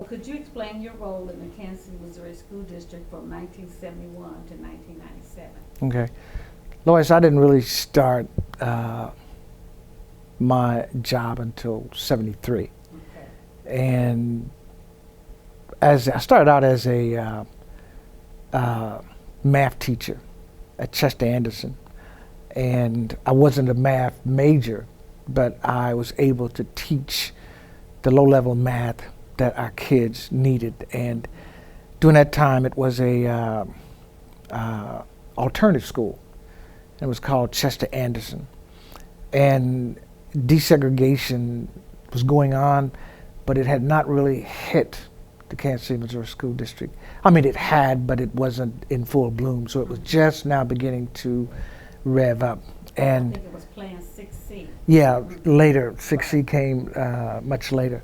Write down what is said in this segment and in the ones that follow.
Could you explain your role in the Kansas City, Missouri School District from 1971 to 1997? Okay. Lois, I didn't really start my job until 73. Okay. And as I started out as a math teacher at Chester Anderson, and I wasn't a math major, but I was able to teach the low-level math that our kids needed. And during that time, it was a alternative school. It was called Chester Anderson, and desegregation was going on, but it had not really hit the Kansas City, Missouri School District. I mean, it had, but it wasn't in full bloom, so it was just now beginning to rev up. And I think it was Plan 6C. yeah, later, 6C came much later.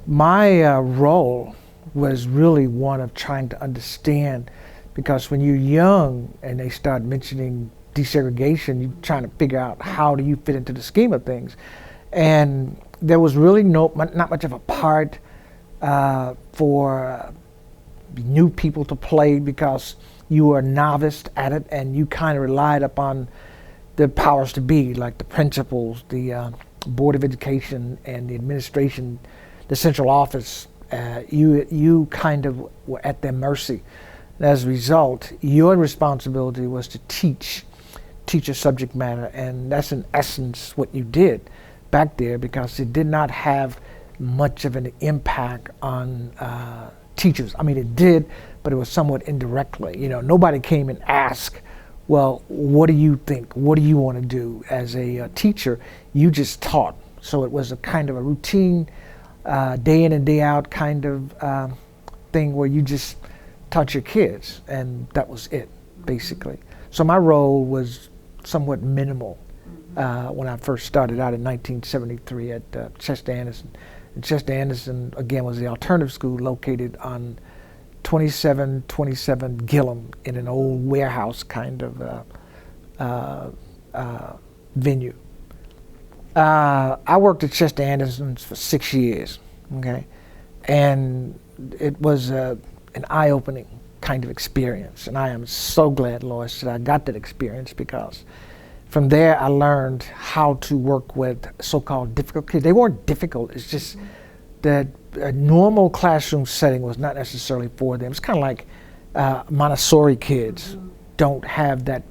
My role was really one of trying to understand, because when you're young and they start mentioning desegregation, you're trying to figure out how do you fit into the scheme of things. And there was really not much of a part for new people to play, because you were a novice at it and you kind of relied upon the powers to be, like the principals, the Board of Education and the administration, the central office. You kind of were at their mercy. And as a result, your responsibility was to teach a subject matter, and that's in essence what you did back there, because it did not have much of an impact on teachers. I mean, it did, but it was somewhat indirectly. You know, nobody came and asked, well, what do you think? What do you want to do as a teacher? You just taught. So it was a kind of a routine, day in and day out kind of thing where you just taught your kids, and that was it, basically. So my role was somewhat minimal when I first started out in 1973 at Chester Anderson. And Chester Anderson, again, was the alternative school located on 2727 Gillum in an old warehouse kind of venue. I worked at Chester Anderson for 6 years, okay? And it was an eye-opening kind of experience. And I am so glad, Lois, that I got that experience, because from there I learned how to work with so-called difficult kids. They weren't difficult, it's just that a normal classroom setting was not necessarily for them. It's kind of like Montessori kids don't have that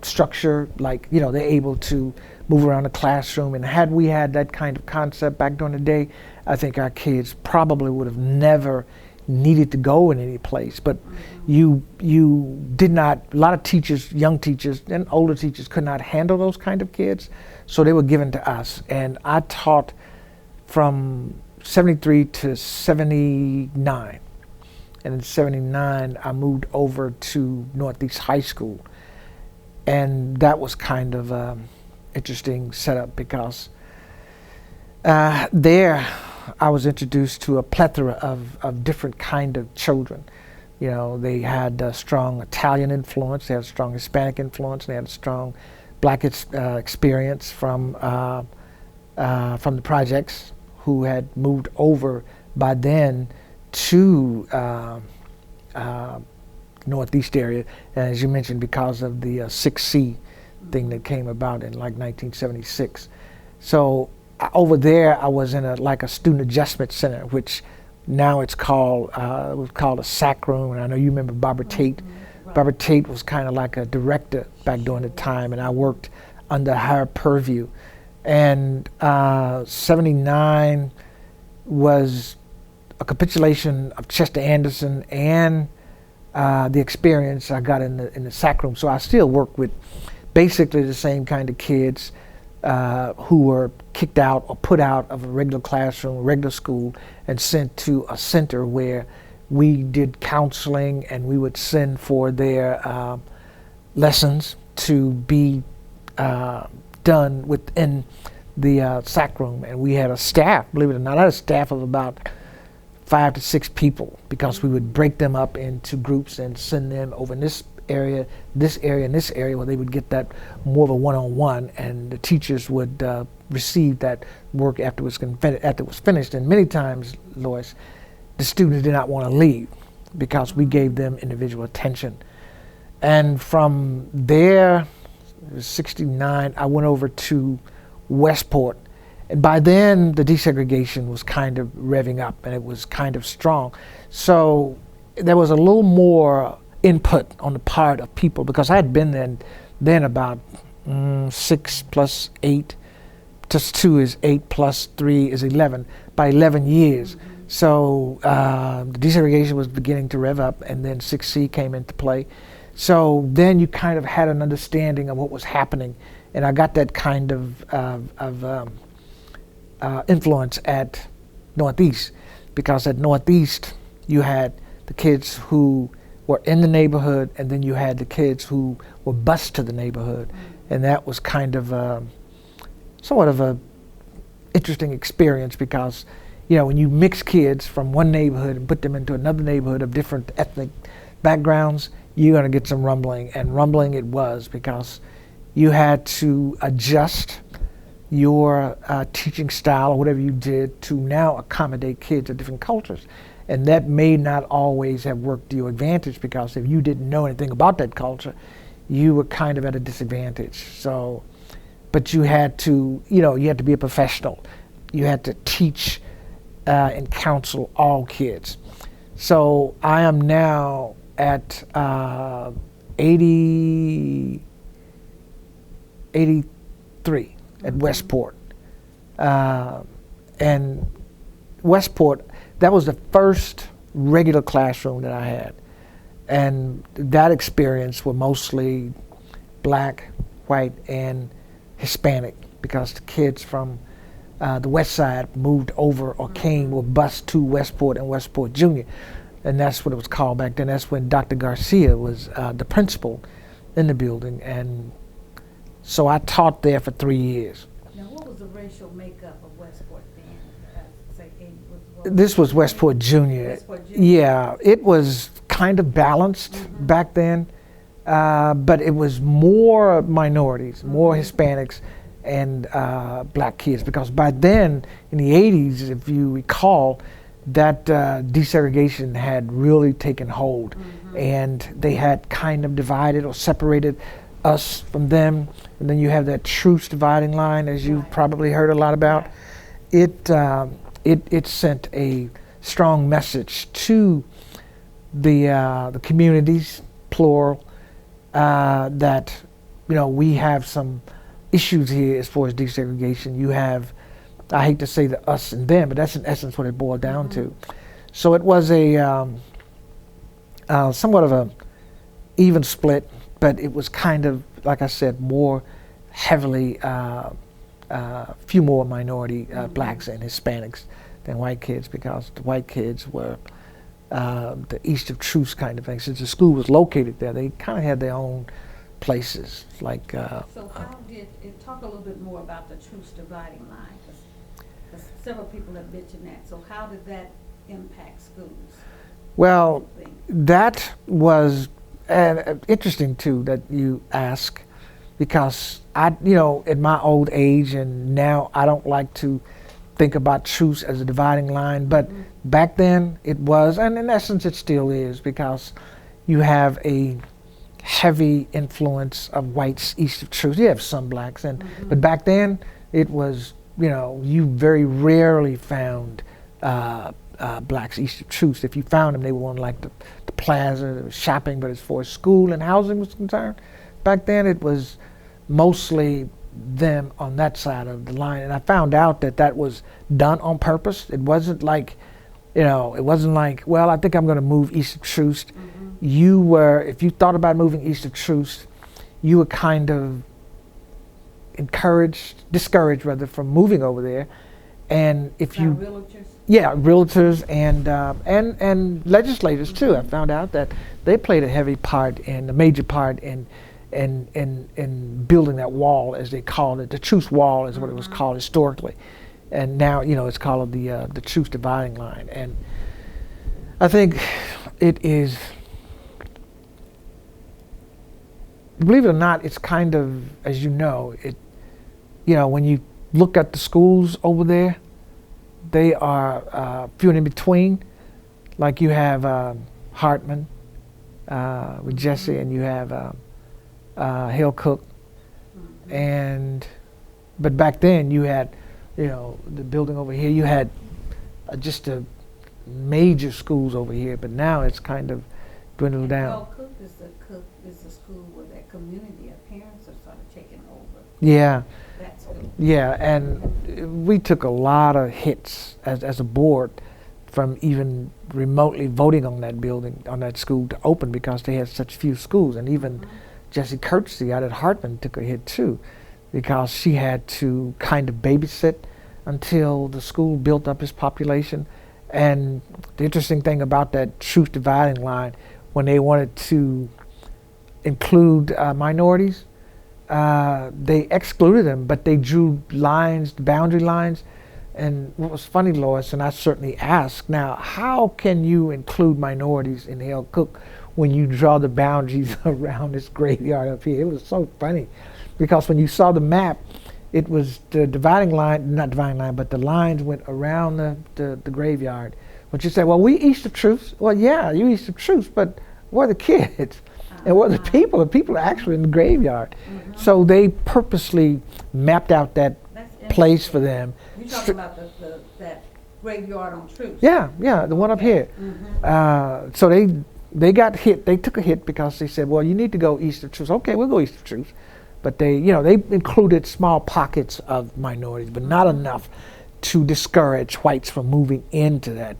structure, like, you know, they're able to move around the classroom. And had we had that kind of concept back during the day, I think our kids probably would have never needed to go in any place. But you did not, a lot of teachers, young teachers and older teachers, could not handle those kind of kids, so they were given to us. And I taught from 73 to 79. And in 79, I moved over to Northeast High School. And that was kind of an interesting setup, because there I was introduced to a plethora of different kind of children. You know, they had a strong Italian influence, they had a strong Hispanic influence, they had a strong black experience from the projects, who had moved over by then to Northeast area, and as you mentioned, because of the 6C thing that came about in like 1976. So over there, I was in a student adjustment center, which now it's called it was called a SAC room. And I know you remember Barbara Tate. Right. Barbara Tate was kind of like a director back during the time, and I worked under her purview. And 79 was a capitulation of Chester Anderson and the experience I got in the SAC room. So I still work with basically the same kind of kids who were kicked out or put out of a regular classroom, regular school, and sent to a center where we did counseling, and we would send for their lessons to be done within the SAC room. And we had a staff, believe it or not, I had a staff of about 5 to 6 people, because we would break them up into groups and send them over. And this area, this area, and this area, where they would get that more of a one-on-one, and the teachers would receive that work after it was finished. And many times, Lois, the students did not want to leave because we gave them individual attention. And from there, it was 69, I went over to Westport. And by then, the desegregation was kind of revving up, and it was kind of strong. So there was a little more input on the part of people, because I had been then about 6 plus 8, plus 2 is 8, plus 3 is 11, by 11 years. So the desegregation was beginning to rev up, and then 6C came into play. So then you kind of had an understanding of what was happening, and I got that kind of influence at Northeast, because at Northeast you had the kids who were in the neighborhood, and then you had the kids who were bused to the neighborhood, and that was kind of somewhat of a interesting experience, because when you mix kids from one neighborhood and put them into another neighborhood of different ethnic backgrounds, you're going to get some rumbling, and rumbling it was, because you had to adjust your teaching style or whatever you did to now accommodate kids of different cultures. And that may not always have worked to your advantage, because if you didn't know anything about that culture, you were kind of at a disadvantage. So, but you had to, you had to be a professional. You had to teach and counsel all kids. So I am now at 83 at Westport. And Westport, that was the first regular classroom that I had. And that experience were mostly black, white, and Hispanic, because the kids from the west side moved over or came or bused to Westport and Westport Junior. And that's what it was called back then. That's when Dr. Garcia was the principal in the building. And so I taught there for 3 years. Now, what was the racial makeup of Westport then? This was Westport Junior. Westport Junior. Yeah, it was kind of balanced back then, but it was more minorities, more Hispanics, and black kids, because by then, in the 80s, if you recall, that desegregation had really taken hold, and they had kind of divided or separated us from them. And then you have that truce dividing line, as you've probably heard a lot about. It sent a strong message to the communities, plural, that we have some issues here as far as desegregation. You have, I hate to say the us and them, but that's in essence what it boiled down to. So it was a somewhat of a even split, but it was kind of, like I said, more heavily, few more minority blacks and Hispanics than white kids, because the white kids were the east of truce kind of thing. Since the school was located there, they kind of had their own places. Like. So how did it talk a little bit more about the truce dividing line? Because several people have mentioned that. So how did that impact schools? Well, that was interesting too that you ask, because I, at my old age, and now I don't like to think about truce as a dividing line, but back then it was, and in essence it still is, because you have a heavy influence of whites east of truce. You have some blacks, but back then it was, you very rarely found blacks east of truce. If you found them, they were on like the plaza, the shopping, but as far as school and housing was concerned, back then it was mostly them on that side of the line. And I found out that that was done on purpose. It wasn't like, it wasn't like, well, I think I'm going to move east of truce. You were, if you thought about moving east of truce, you were kind of discouraged rather, from moving over there. And if you, realtors? Yeah, realtors and legislators too. I found out that they played a heavy part, and a major part in building that wall, as they called it. The truce wall is what it was called historically, and now it's called the truce dividing line. And I think it is believe it or not, it's kind of, as you know, when you look at the schools over there, they are few and in between. Like you have Hartman with Jesse, and you have Hale Cook, but back then you had, the building over here. You had just a major schools over here, but now it's kind of dwindled down. Well, Cook is the school where that community of parents are sort of taking over. Yeah. That school. Yeah, and we took a lot of hits as a board from even remotely voting on that building, on that school to open, because they had such few schools. And even Jessie Kirksey out at Hartman took a hit too, because she had to kind of babysit until the school built up its population. And the interesting thing about that truth dividing line, when they wanted to include minorities, they excluded them, but they drew lines, boundary lines. And what was funny, Lois, and I certainly asked, now, how can you include minorities in Hale Cook when you draw the boundaries around this graveyard up here? It was so funny, because when you saw the map, it was the dividing line, not dividing line, but the lines went around the graveyard. But you say, well, we east of truth. Well, yeah, you east of truth, but where are the kids? And where are the people? The people are actually in the graveyard. So they purposely mapped out that place for them. You're talking about that graveyard on Truth. Yeah, the one up here. So they got hit. They took a hit because they said, well, you need to go east of Truth. Okay, we'll go east of Truth. But they included small pockets of minorities, but not enough to discourage whites from moving into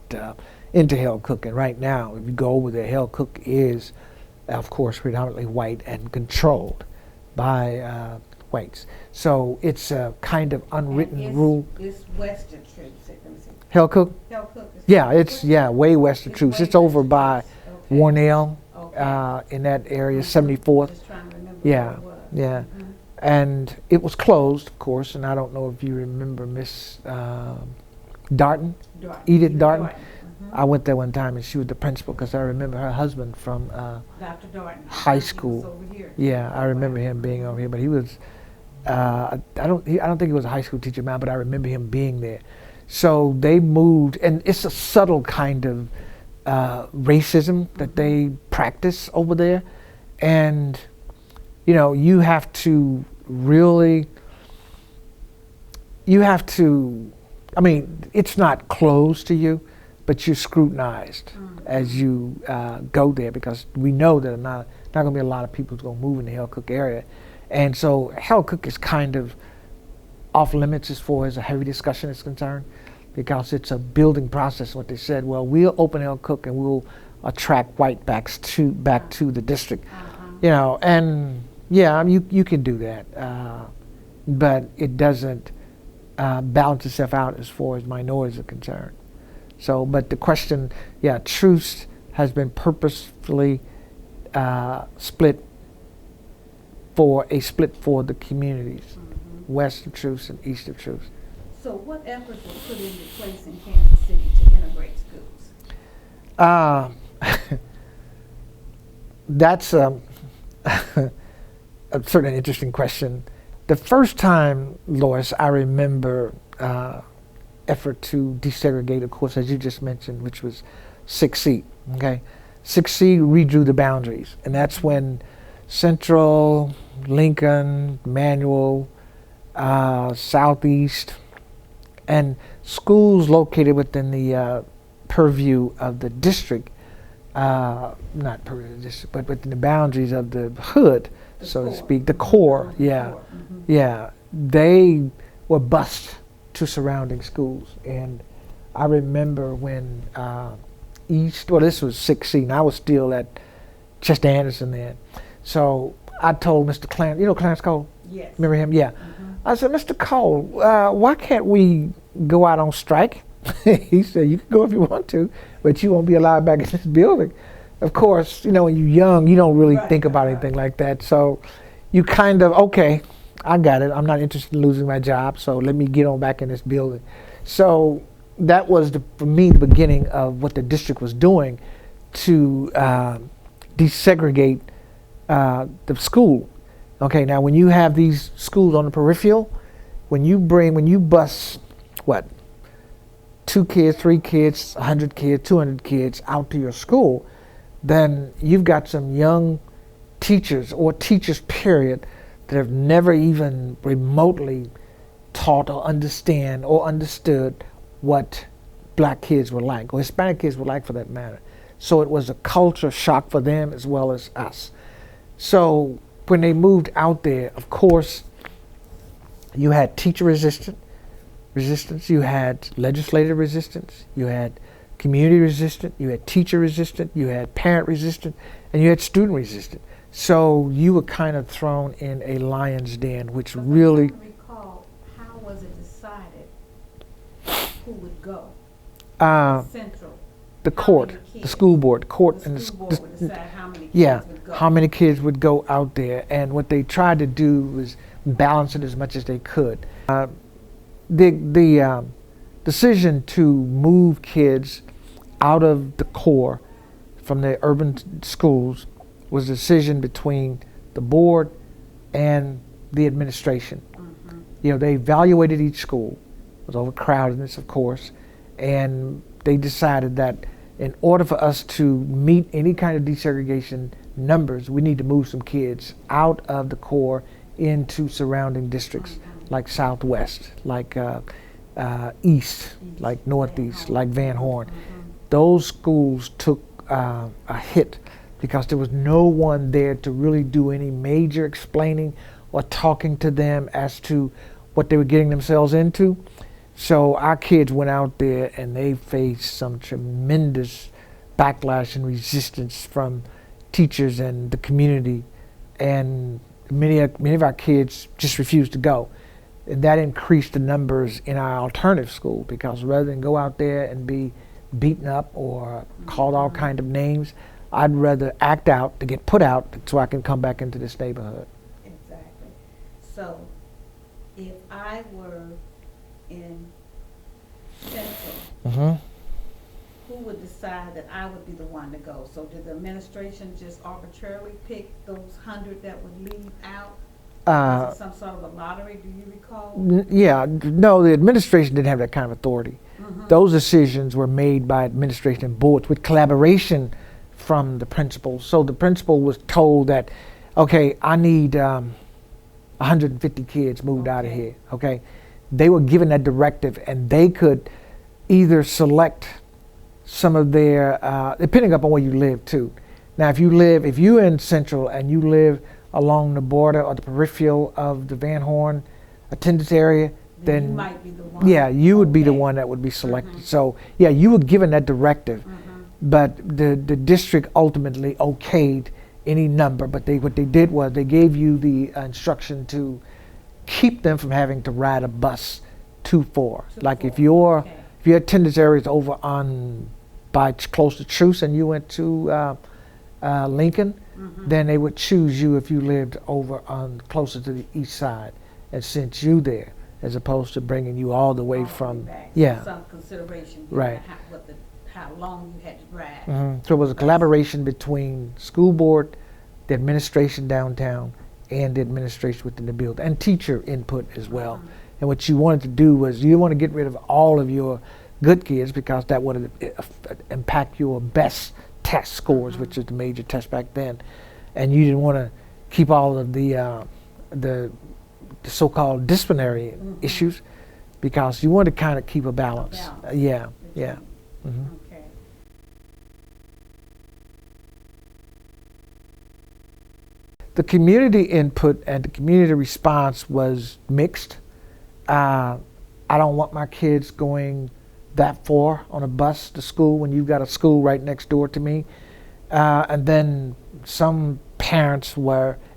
into Hale Cook. And right now, if you go over there, Hale Cook is, of course, predominantly white and controlled by whites. So it's a kind of unwritten rule. It's west of Truth. Hale Cook? Hale Cook is it's way west of Truth. It's over by Warnell, in that area, 74th. Just trying to remember Yeah, where it was. yeah. And it was closed, of course, and I don't know if you remember Miss Darton, Edith Darton. I went there one time, and she was the principal, because I remember her husband from Dr. Darton. high school. He was over here. Yeah, I remember him being over here, but he was. I don't think he was a high school teacher now, but I remember him being there. So they moved, and it's a subtle kind of racism that they practice over there, and you have to really. I mean, it's not closed to you, but you're scrutinized as you go there, because we know that not going to be a lot of people who's going to move in the Hale Cook area. And so Hale Cook is kind of off limits as far as a heavy discussion is concerned, because it's a building process. What they said, well, we'll open Hale Cook and we'll attract white back to the district. And yeah, you can do that, but it doesn't balance itself out as far as minorities are concerned. So, but the question, Truth has been purposefully split for the communities, west of Truth and east of Truth. So what efforts were put into place in Kansas City to integrate schools? That's certainly an interesting question. The first time, Lois, I remember effort to desegregate, of course, as you just mentioned, which was 6C. Okay, 6C redrew the boundaries, and that's when Central, Lincoln, Manual, Southeast, and schools located within the purview of the district, not purview of the district, but within the boundaries of the hood, so to speak, the core, they were bused to surrounding schools. And I remember when this was 6C, and I was still at Chester Anderson then. So I told Mr. Clarence, Clarence Cole? Yes. Remember him? Yeah. I said, Mr. Cole, why can't we go out on strike? He said, you can go if you want to, but you won't be allowed back in this building. Of course, when you're young, you don't really think about anything like that. So you kind of, okay, I got it. I'm not interested in losing my job, so let me get on back in this building. So that was, for me, the beginning of what the district was doing to desegregate the school. Okay, now when you have these schools on the peripheral, when you bus, what, 2 kids, 3 kids, 100 kids, 200 kids out to your school, then you've got some young teachers or teachers period that have never even remotely taught or understand or understood what black kids were like, or Hispanic kids were like for that matter. So it was a culture shock for them as well as us. So when they moved out there, of course, you had teacher resistance, you had legislative resistance, you had community resistance, you had teacher resistance, you had parent resistance, and you had student resistance. So you were kind of thrown in a lion's den, which But really... I don't recall, how was it decided who would go? Central. The How court, many the kids? school board, The school board would decide how many kids yeah, would go. how many kids would go out there, and what they tried to do was balance it as much as they could. The decision to move kids out of the core from the urban schools was a decision between the board and the administration. Mhm. You know, they evaluated each school. It was overcrowdedness, of course, and they decided that in order for us to meet any kind of desegregation numbers, we need to move some kids out of the core into surrounding districts like Southwest, like East, like Northeast, like Van Horn. Those schools took a hit because there was no one there to really do any major explaining or talking to them as to what they were getting themselves into. So our kids went out there and they faced some tremendous backlash and resistance from teachers and the community, and many of our kids just refused to go. And that increased the numbers in our alternative school, because rather than go out there and be beaten up or called all kind of names, I'd rather act out to get put out so I can come back into this neighborhood. Exactly. So if I were in Central, Mm-hmm. who would decide that I would be the one to go? So did the administration just arbitrarily pick those 100 that would leave out? Was it some sort of a lottery, do you recall? No, the administration didn't have that kind of authority. Mhm. Those decisions were made by administration and boards with collaboration from the principal. So the principal was told that, okay, I need 150 kids moved out of Okay. here, okay? They were given that directive, and they could either select some of their, depending upon where you live too. Now, if you're in Central and you live along the border or the peripheral of the Van Horn attendance area, Then you then might be the one. yeah, you would be the Okay. one that would be selected. Mhm. So yeah, you were given that directive, Mhm. but the district ultimately okayed any number. But what they did was they gave you the instruction to keep them from having to ride a bus too far. Like if your attendance area is over on by close to Truce and you went to Lincoln, Mhm. then they would choose you if you lived over on closer to the east side and sent you there, as opposed to bringing you all the way All the from back. yeah. Some consideration. Right. How long you had to drive. So it was a collaboration between school board, the administration downtown, and the administration within the building, and teacher input as well. Mhm. And what you wanted to do was you want to get rid of all of your good kids, because that would impact your best test scores, Mhm. which is the major test back then. And you didn't want to keep all of the so-called disciplinary Mhm. issues, because you want to kind of keep a balance. balance. Yeah, yeah. hmm Okay. The community input and the community response was mixed. I don't want my kids going that far on a bus to school when you've got a school right next door to me. And then some parents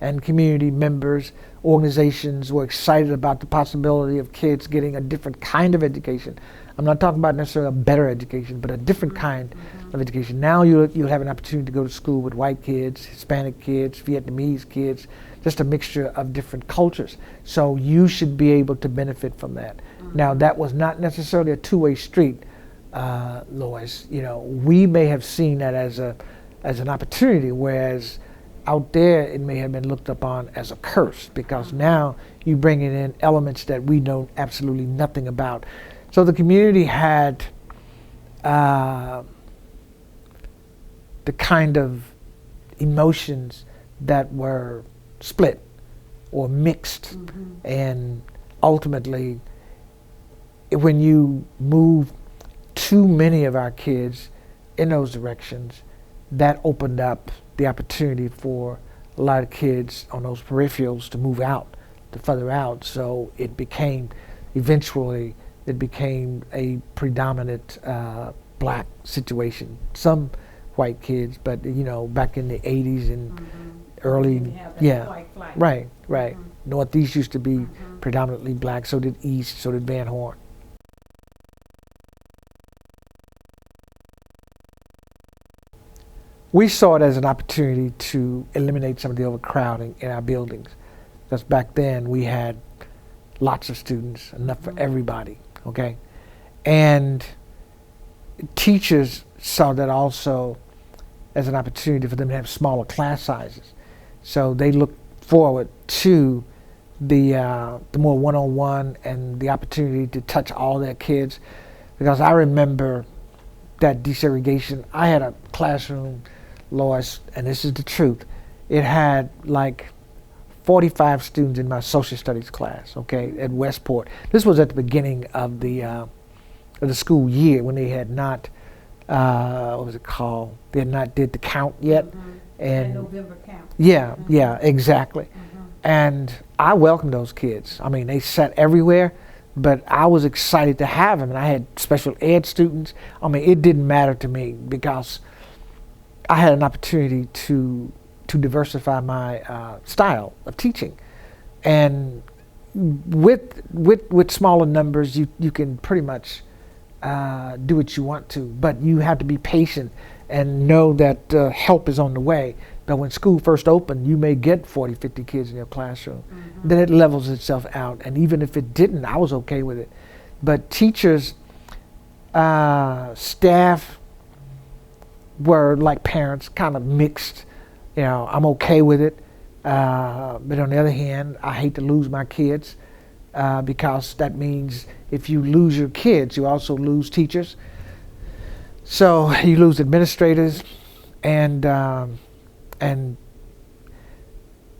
and community members, organizations were excited about the possibility of kids getting a different kind of education. I'm not talking about necessarily a better education, but a different kind of education. Now you'll have an opportunity to go to school with white kids, Hispanic kids, Vietnamese kids, just a mixture of different cultures. So you should be able to benefit from that. Now, that was not necessarily a two-way street, Lois. You know, we may have seen that as an opportunity, whereas out there it may have been looked upon as a curse, because now you bringing in elements that we know absolutely nothing about. So the community had the kind of emotions that were split or mixed, and ultimately when you move too many of our kids in those directions, that opened up the opportunity for a lot of kids on those peripherals to move out, to further out. So it became, eventually, it became a predominant black situation. Some white kids, but you know, back in the 80s and early, yeah, right. Northeast used to be predominantly black, so did East, so did Van Horn. We saw it as an opportunity to eliminate some of the overcrowding in our buildings. Because back then we had lots of students, enough for everybody, okay? And teachers saw that also as an opportunity for them to have smaller class sizes. So they looked forward to the more one-on-one and the opportunity to touch all their kids. Because I remember that desegregation. I had a classroom, Lois, and this is the truth, it had like 45 students in my social studies class, okay, at Westport. This was at the beginning of the school year, when they had not, what was it called? They had not did the count yet. And November count. Yeah, exactly. And I welcomed those kids. I mean, they sat everywhere, but I was excited to have them. And I had special ed students. I mean, it didn't matter to me, because I had an opportunity to diversify my style of teaching. And with smaller numbers, you can pretty much do what you want to, but you have to be patient and know that help is on the way. But when school first opened, you may get 40, 50 kids in your classroom. Then it levels itself out. And even if it didn't, I was okay with it. But teachers, staff were like parents, kind of mixed. You know, I'm okay with it. But on the other hand, I hate to lose my kids, because that means if you lose your kids, you also lose teachers. So you lose administrators, and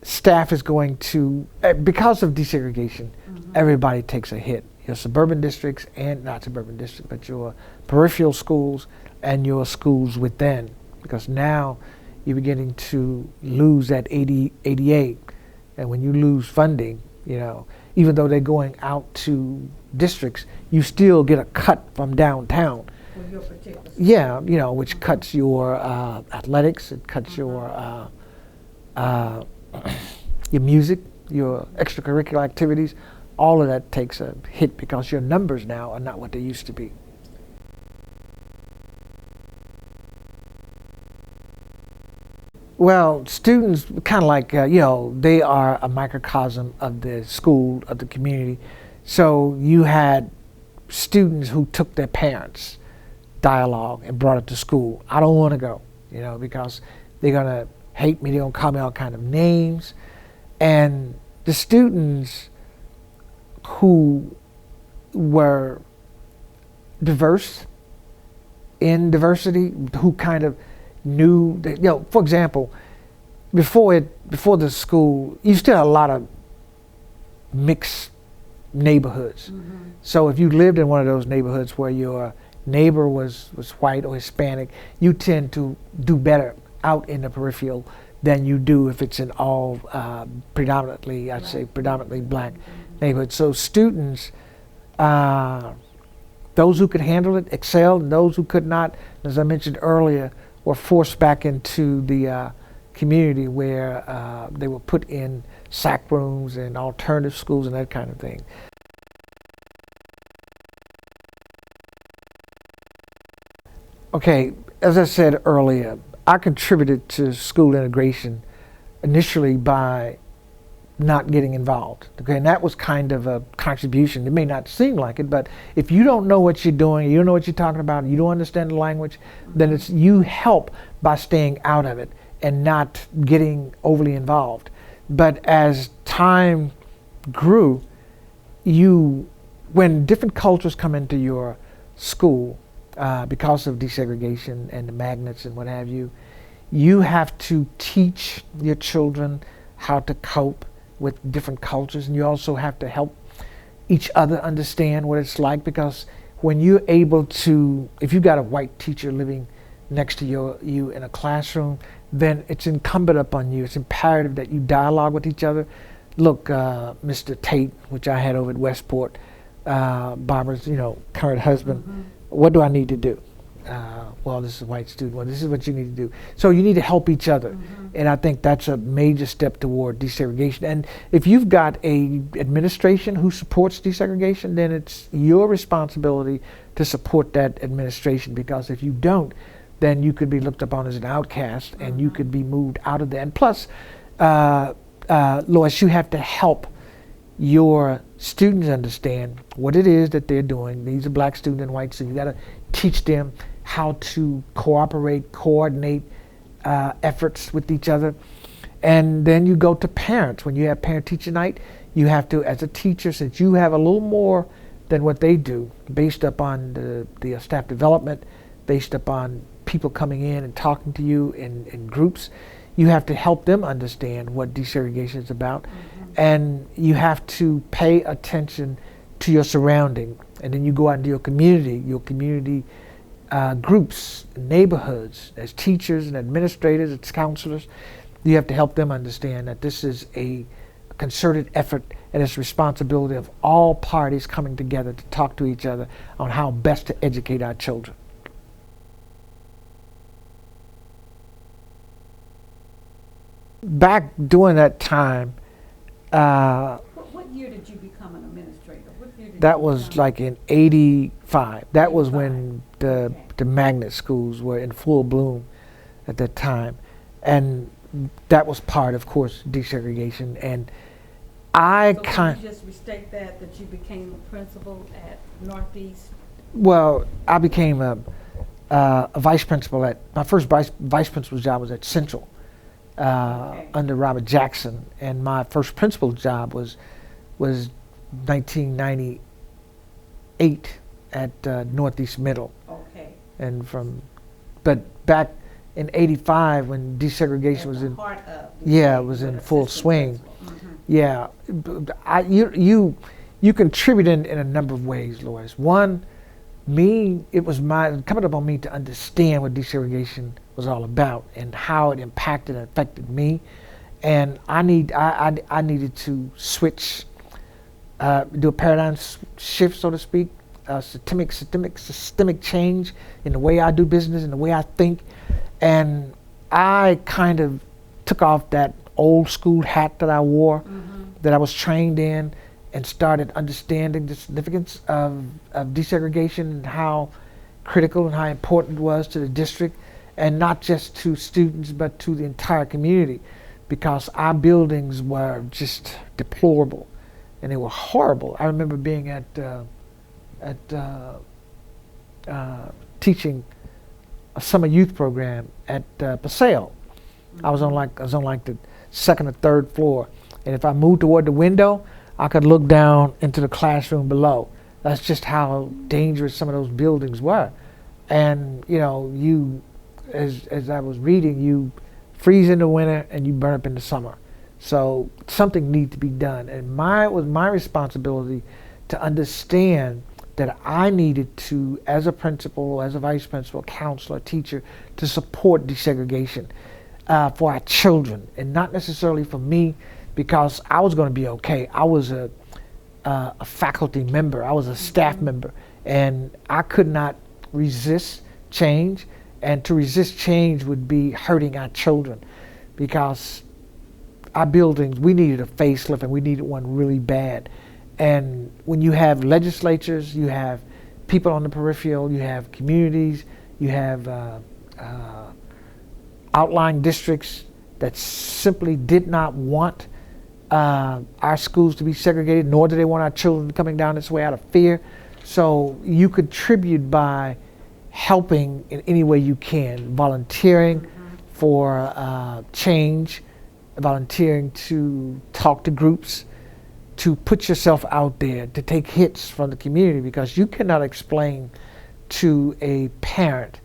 staff is going to, because of desegregation, everybody takes a hit. Your suburban districts, and not suburban districts, but your peripheral schools and your schools within, because now you're beginning to lose that ADA, and when you lose funding, you know, even though they're going out to districts, you still get a cut from downtown. For your particular school. Yeah, you know, which cuts your athletics, it cuts your music, your extracurricular activities. All of that takes a hit, because your numbers now are not what they used to be. Well, students kind of like, you know, they are a microcosm of the school, of the community. So you had students who took their parents' dialogue and brought it to school. I don't want to go, you know, because they're going to hate me, they're going to call me all kind of names. And the students who were diverse in diversity, who kind of knew that, you know, for example, before the school, you still had a lot of mixed neighborhoods. So if you lived in one of those neighborhoods where your neighbor was white or Hispanic, you tend to do better out in the peripheral than you do if it's in all predominantly, I'd say predominantly black neighborhoods. So students, those who could handle it excelled, and those who could not, as I mentioned earlier, were forced back into the community, where they were put in SAC rooms and alternative schools and that kind of thing. Okay, as I said earlier, I contributed to school integration initially by not getting involved. Okay, and that was kind of a contribution. It may not seem like it, but if you don't know what you're doing, you don't know what you're talking about, you don't understand the language, then it's you help by staying out of it and not getting overly involved. But as time grew, when different cultures come into your school, because of desegregation and the magnets and what have you, you have to teach your children how to cope with different cultures, and you also have to help each other understand what it's like, because when you're able to, if you've got a white teacher living next to you in a classroom, then it's incumbent upon you, it's imperative that you dialogue with each other. Look, Mr. Tate, which I had over at Westport, Barbara's current husband, what do I need to do? Well, this is a white student. Well, this is what you need to do. So you need to help each other. And I think that's a major step toward desegregation. And if you've got a administration who supports desegregation, then it's your responsibility to support that administration, because if you don't, then you could be looked upon as an outcast and you could be moved out of there. And plus, Lois, you have to help your students understand what it is that they're doing. These are black students and white students. You got to teach them how to cooperate, coordinate efforts with each other. And then you go to parents. When you have parent-teacher night, you have to, as a teacher, since you have a little more than what they do, based upon the staff development, based upon people coming in and talking to you in groups, you have to help them understand what desegregation is about. And you have to pay attention to your surrounding. And then you go out into your community groups, neighborhoods, as teachers and administrators, as counselors. You have to help them understand that this is a concerted effort, and it's responsibility of all parties coming together to talk to each other on how best to educate our children. Back during that time, what year did you become an administrator? What year did that you was become? like in '85. That was 85. when the magnet schools were in full bloom at that time. And that was part, of course, desegregation. And I So kind can you just restate that you became a principal at Northeast? well, I became a vice principal at, my first vice principal job was at Central, under Robert Jackson, and my first principal job was 1998 at Northeast Middle. Okay. And but back in '85 when desegregation was in, Part of, yeah, it was in full swing. Yeah, you contributed in a number of ways, Lois. One, it was coming up on me to understand what desegregation was all about and how it impacted and affected me, and I needed to switch, do a paradigm shift, so to speak, systemic change in the way I do business and the way I think, and I kind of took off that old school hat that I wore, that I was trained in, and started understanding the significance of desegregation and how critical and how important it was to the district, and not just to students but to the entire community, because our buildings were just deplorable and they were horrible. I remember being at teaching a summer youth program at Paseo. I was on like the second or third floor, and if I moved toward the window, I could look down into the classroom below. That's just how dangerous some of those buildings were. And you, as I was reading, you freeze in the winter and you burn up in the summer. So something needs to be done, and it was my responsibility to understand that I needed to, as a principal, as a vice principal, counselor, teacher, to support desegregation for our children, and not necessarily for me, because I was going to be okay. I was a faculty member, I was a staff member, and I could not resist change, and to resist change would be hurting our children, because our buildings, we needed a facelift, and we needed one really bad. And when you have legislatures, you have people on the peripheral, you have communities, you have outlying districts that simply did not want our schools to be segregated, nor do they want our children coming down this way out of fear. So you contribute by helping in any way you can, volunteering, for change, volunteering to talk to groups, to put yourself out there, to take hits from the community, because you cannot explain to a parent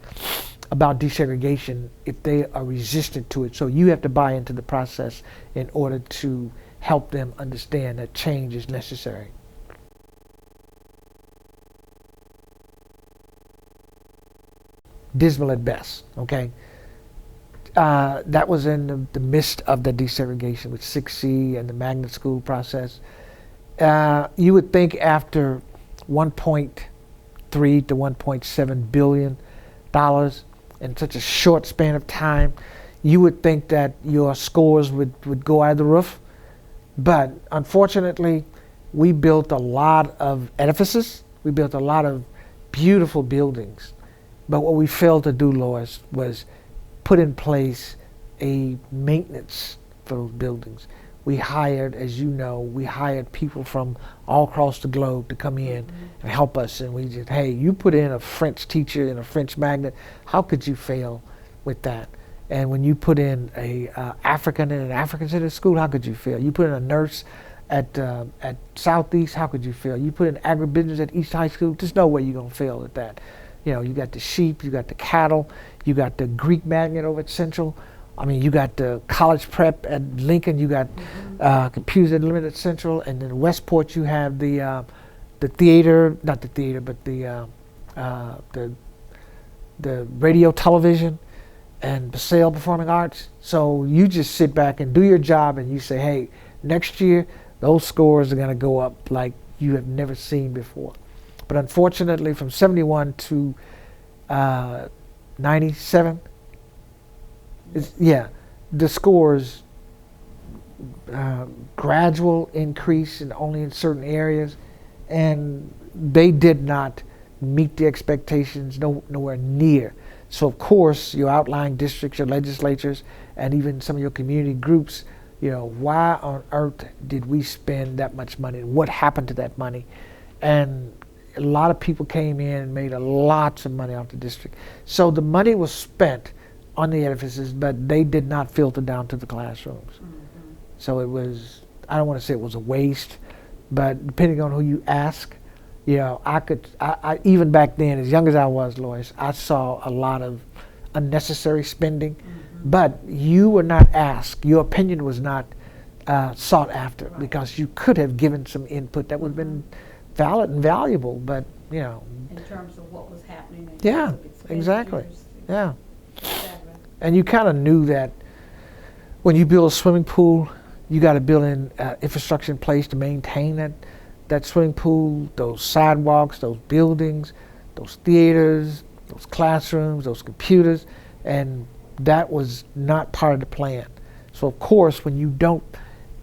about desegregation if they are resistant to it. So you have to buy into the process in order to help them understand that change is necessary. Dismal at best, okay? That was in the midst of the desegregation with 6C and the magnet school process. You would think after 1.3 to 1.7 billion dollars in such a short span of time, you would think that your scores would go out of the roof. But unfortunately, we built a lot of edifices. We built a lot of beautiful buildings. But what we failed to do, Lois, was put in place a maintenance for those buildings. We hired, as you know, we hired people from all across the globe to come in and help us. And we just, hey, you put in a French teacher in a French magnet, how could you fail with that? And when you put in a African in an African-centered school, how could you fail? You put in a nurse at Southeast, how could you fail? You put in agribusiness at East High School, there's no way you're gonna fail at that. You know, you got the sheep, you got the cattle, you got the Greek magnet over at Central. I mean, you got the college prep at Lincoln, you got computers at Limited Central, and then Westport you have the theater, not the theater, but the radio, television, and Basale Performing Arts. So you just sit back and do your job, and you say, hey, next year those scores are going to go up like you have never seen before. But unfortunately, from 71 to 97, the scores gradual increase and only in certain areas, and they did not meet the expectations, nowhere near. So of course, your outlying districts, your legislatures, and even some of your community groups, you know, why on earth did we spend that much money? What happened to that money? And a lot of people came in and made lots of money off the district. So the money was spent on the edifices, but they did not filter down to the classrooms. So it was, I don't want to say it was a waste, but depending on who you ask, you know, I even back then, as young as I was, Lois, I saw a lot of unnecessary spending, but you were not asked, your opinion was not sought after, because you could have given some input that would have been valid and valuable, but, you know. In terms of what was happening. Yeah, exactly, yeah. etc. And you kind of knew that when you build a swimming pool, you got to build in infrastructure in place to maintain that swimming pool, those sidewalks, those buildings, those theaters, those classrooms, those computers, and that was not part of the plan. So of course, when you don't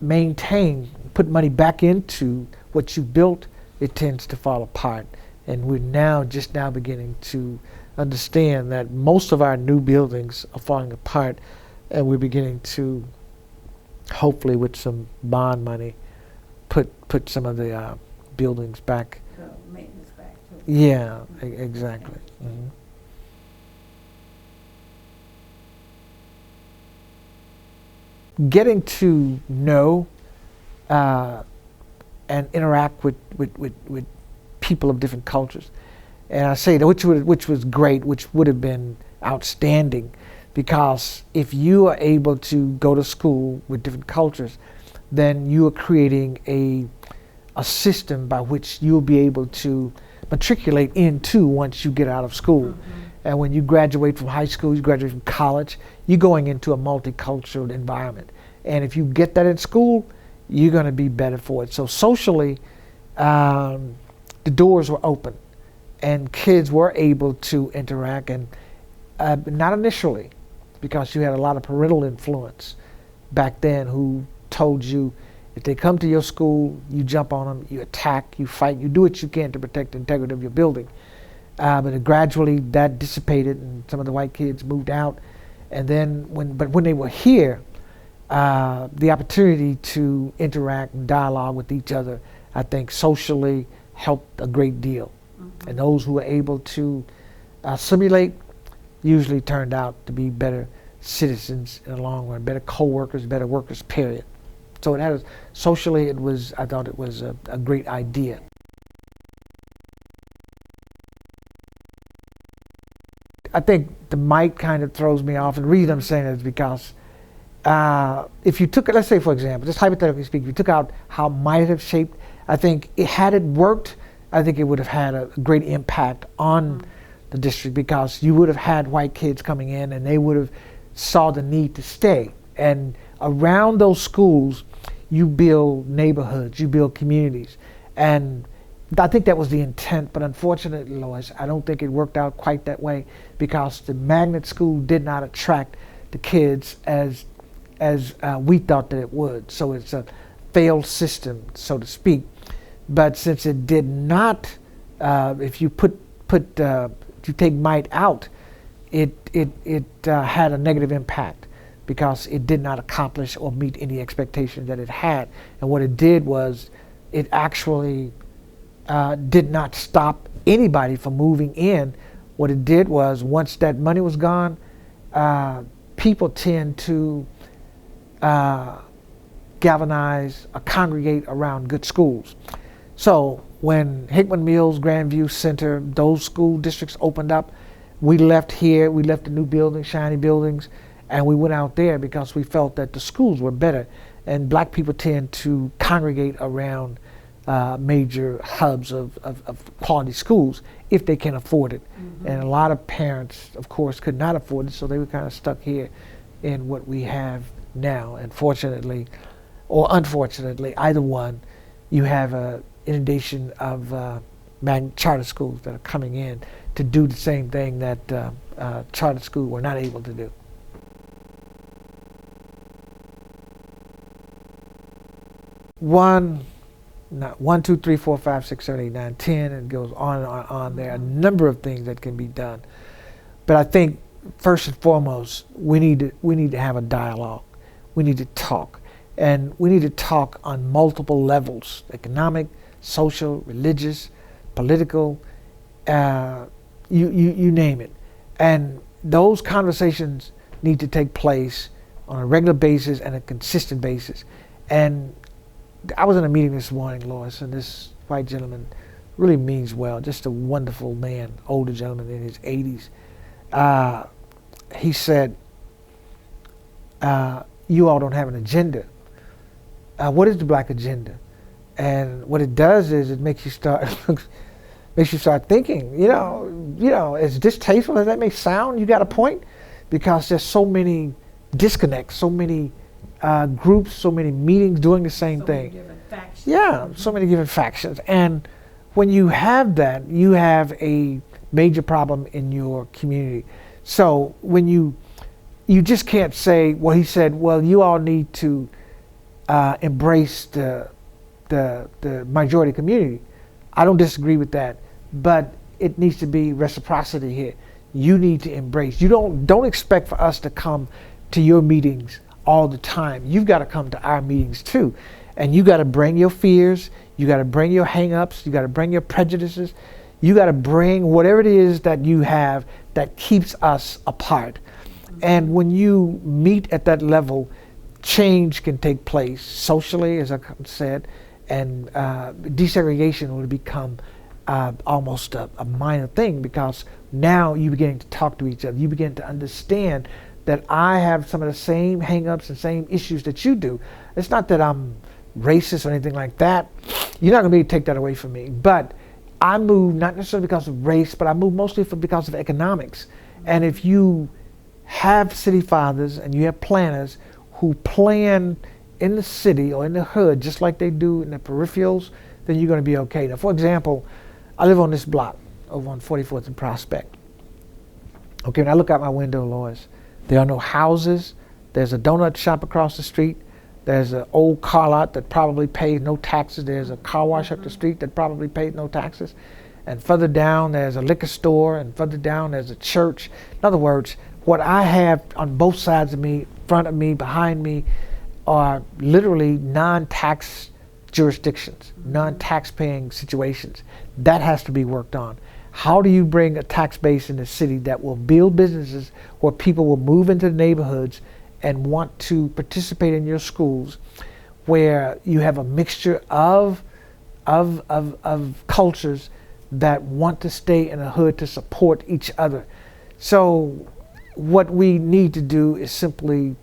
maintain, put money back into what you built, it tends to fall apart. And we're just now beginning to understand that most of our new buildings are falling apart, and we're beginning to, hopefully with some bond money, put some of the buildings back. The maintenance back too. Yeah, exactly. Getting to know and interact with people of different cultures. And I say that which was great, which would have been outstanding, because if you are able to go to school with different cultures, then you are creating a system by which you'll be able to matriculate into once you get out of school. And when you graduate from high school, you graduate from college, you're going into a multicultural environment. And if you get that in school, you're going to be better for it. So socially, the doors were open, and kids were able to interact, and not initially, because you had a lot of parental influence back then who told you, if they come to your school, you jump on them, you attack, you fight, you do what you can to protect the integrity of your building. But gradually that dissipated, and some of the white kids moved out. And then when they were here, the opportunity to interact and dialogue with each other, I think socially helped a great deal. And those who were able to assimilate usually turned out to be better citizens in the long run, better co-workers, better workers, period. So it had socially, I thought it was a great idea. I think the might kind of throws me off, and the reason I'm saying it is because if you took, let's say for example, just hypothetically speaking, if you took out how might have shaped, I think had it worked, I think it would have had a great impact on the district, because you would have had white kids coming in and they would have saw the need to stay. And around those schools, you build neighborhoods, you build communities. And I think that was the intent, but unfortunately, Lois, I don't think it worked out quite that way, because the magnet school did not attract the kids as we thought that it would. So it's a failed system, so to speak. But since it did not, if you if you take might out, it had a negative impact, because it did not accomplish or meet any expectations that it had. And what it did was, it actually did not stop anybody from moving in. What it did was, once that money was gone, people tend to galvanize or congregate around good schools. So when Hickman Mills, Grandview Center, those school districts opened up, we left here, we left the new buildings, shiny buildings, and we went out there because we felt that the schools were better. And black people tend to congregate around major hubs of quality schools if they can afford it. Mm-hmm. And a lot of parents, of course, could not afford it, so they were kind of stuck here in what we have now. And fortunately, or unfortunately, either one, you have a inundation of charter schools that are coming in to do the same thing that charter schools were not able to do. One, 2, 3, 4, 5, 6, 7, 8, 9, 10, and it goes on and on. There are a number of things that can be done. But I think first and foremost, we need to have a dialogue. We need to talk. And we need to talk on multiple levels: economic, social, religious, political, you name it. And those conversations need to take place on a regular basis and a consistent basis. And I was in a meeting this morning, Lois, and this white gentleman really means well, just a wonderful man, older gentleman in his 80s. He said, you all don't have an agenda. What is the black agenda? And what it does is it makes you start thinking, you know, as distasteful as that may sound, you got a point, because there's so many disconnects, so many groups, so many meetings doing the same thing. Many different factions. Yeah, so many different factions. And when you have that, you have a major problem in your community. So when you just can't say, well, he said, well, you all need to embrace the majority community. I don't disagree with that, but it needs to be reciprocity here. You need to embrace. You don't expect for us to come to your meetings all the time. You've got to come to our meetings too, and you got to bring your fears. You got to bring your hang-ups. You got to bring your prejudices. You got to bring whatever it is that you have that keeps us apart. And when you meet at that level, change can take place socially, as I said, and desegregation will become almost a minor thing, because now you're beginning to talk to each other. You begin to understand that I have some of the same hang-ups and same issues that you do. It's not that I'm racist or anything like that. You're not going to be able to take that away from me. But I move not necessarily because of race, but I move mostly because of economics. And if you have city fathers and you have planners who plan in the city or in the hood just like they do in the peripherals, then you're going to be okay. Now, for example, I live on this block over on 44th and Prospect. Okay, when I look out my window, Lois, there are no houses. There's a donut shop across the street. There's an old car lot that probably pays no taxes. There's a car wash up the street that probably pays no taxes. And further down, there's a liquor store. And further down, there's a church. In other words, what I have on both sides of me, front of me, behind me, are literally non-tax jurisdictions, non-tax paying situations. That has to be worked on. How do you bring a tax base in the city that will build businesses where people will move into the neighborhoods and want to participate in your schools, where you have a mixture of cultures that want to stay in the hood to support each other? So what we need to do is simply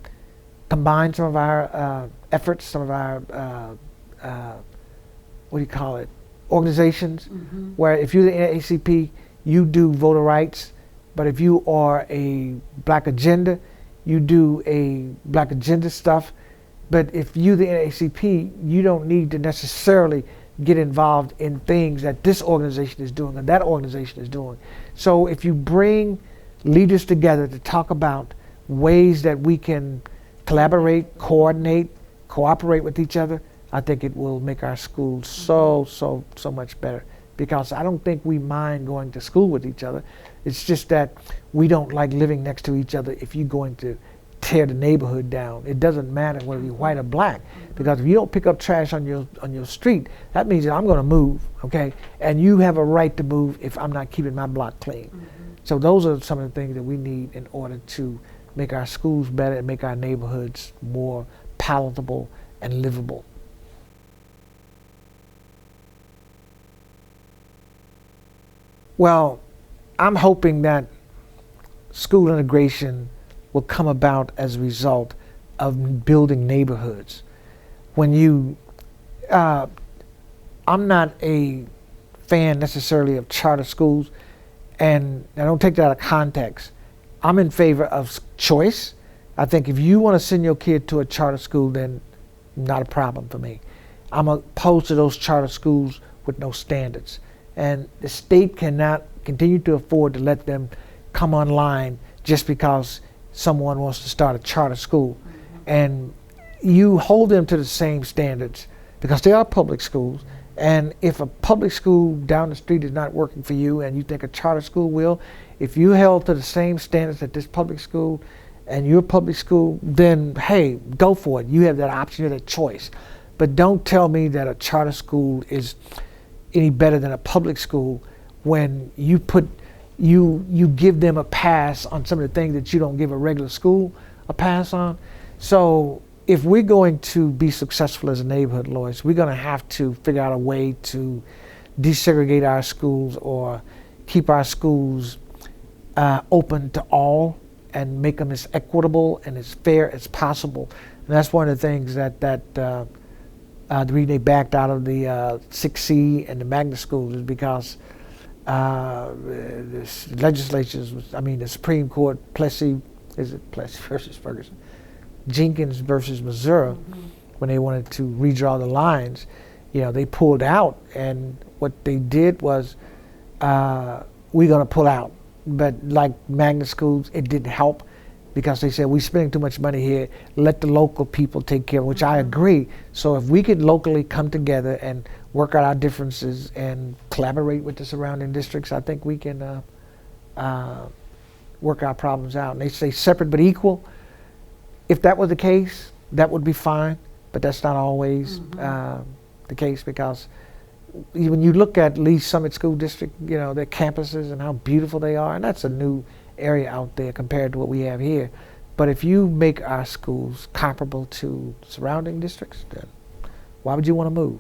combine some of our efforts, some of our organizations, where if you're the NAACP, you do voter rights, but if you are a Black Agenda, you do a Black Agenda stuff. But if you're the NAACP, you don't need to necessarily get involved in things that this organization is doing or that organization is doing. So if you bring leaders together to talk about ways that we can collaborate, coordinate, cooperate with each other, I think it will make our schools so much better. Because I don't think we mind going to school with each other. It's just that we don't like living next to each other if you're going to tear the neighborhood down. It doesn't matter whether you're white or black, because if you don't pick up trash on your street, that means that I'm going to move, okay? And you have a right to move if I'm not keeping my block clean. So those are some of the things that we need in order to make our schools better and make our neighborhoods more palatable and livable. Well, I'm hoping that school integration will come about as a result of building neighborhoods. When you, I'm not a fan necessarily of charter schools, and I don't take that out of context. I'm in favor of choice. I think if you want to send your kid to a charter school, then not a problem for me. I'm opposed to those charter schools with no standards. And the state cannot continue to afford to let them come online just because someone wants to start a charter school. And you hold them to the same standards because they are public schools. And if a public school down the street is not working for you and you think a charter school will, if you held to the same standards at this public school and your public school, then hey, go for it. You have that option, you have that choice. But don't tell me that a charter school is any better than a public school when you give them a pass on some of the things that you don't give a regular school a pass on. So if we're going to be successful as a neighborhood, Lois, we're going to have to figure out a way to desegregate our schools or keep our schools open to all and make them as equitable and as fair as possible. And that's one of the things that the reason they backed out of the 6C and the magnet schools is because the legislatures, the Supreme Court, Plessy versus Ferguson, Jenkins versus Missouri, when they wanted to redraw the lines, they pulled out. And what they did was, we're going to pull out. But like magnet schools, it didn't help, because they said, we're spending too much money here, let the local people take care of it, which I agree. So if we could locally come together and work out our differences and collaborate with the surrounding districts, I think we can work our problems out. And they say separate but equal. If that was the case, that would be fine, but that's not always the case, because when you look at Lee Summit School District, their campuses and how beautiful they are, and that's a new area out there compared to what we have here. But if you make our schools comparable to surrounding districts, then why would you want to move?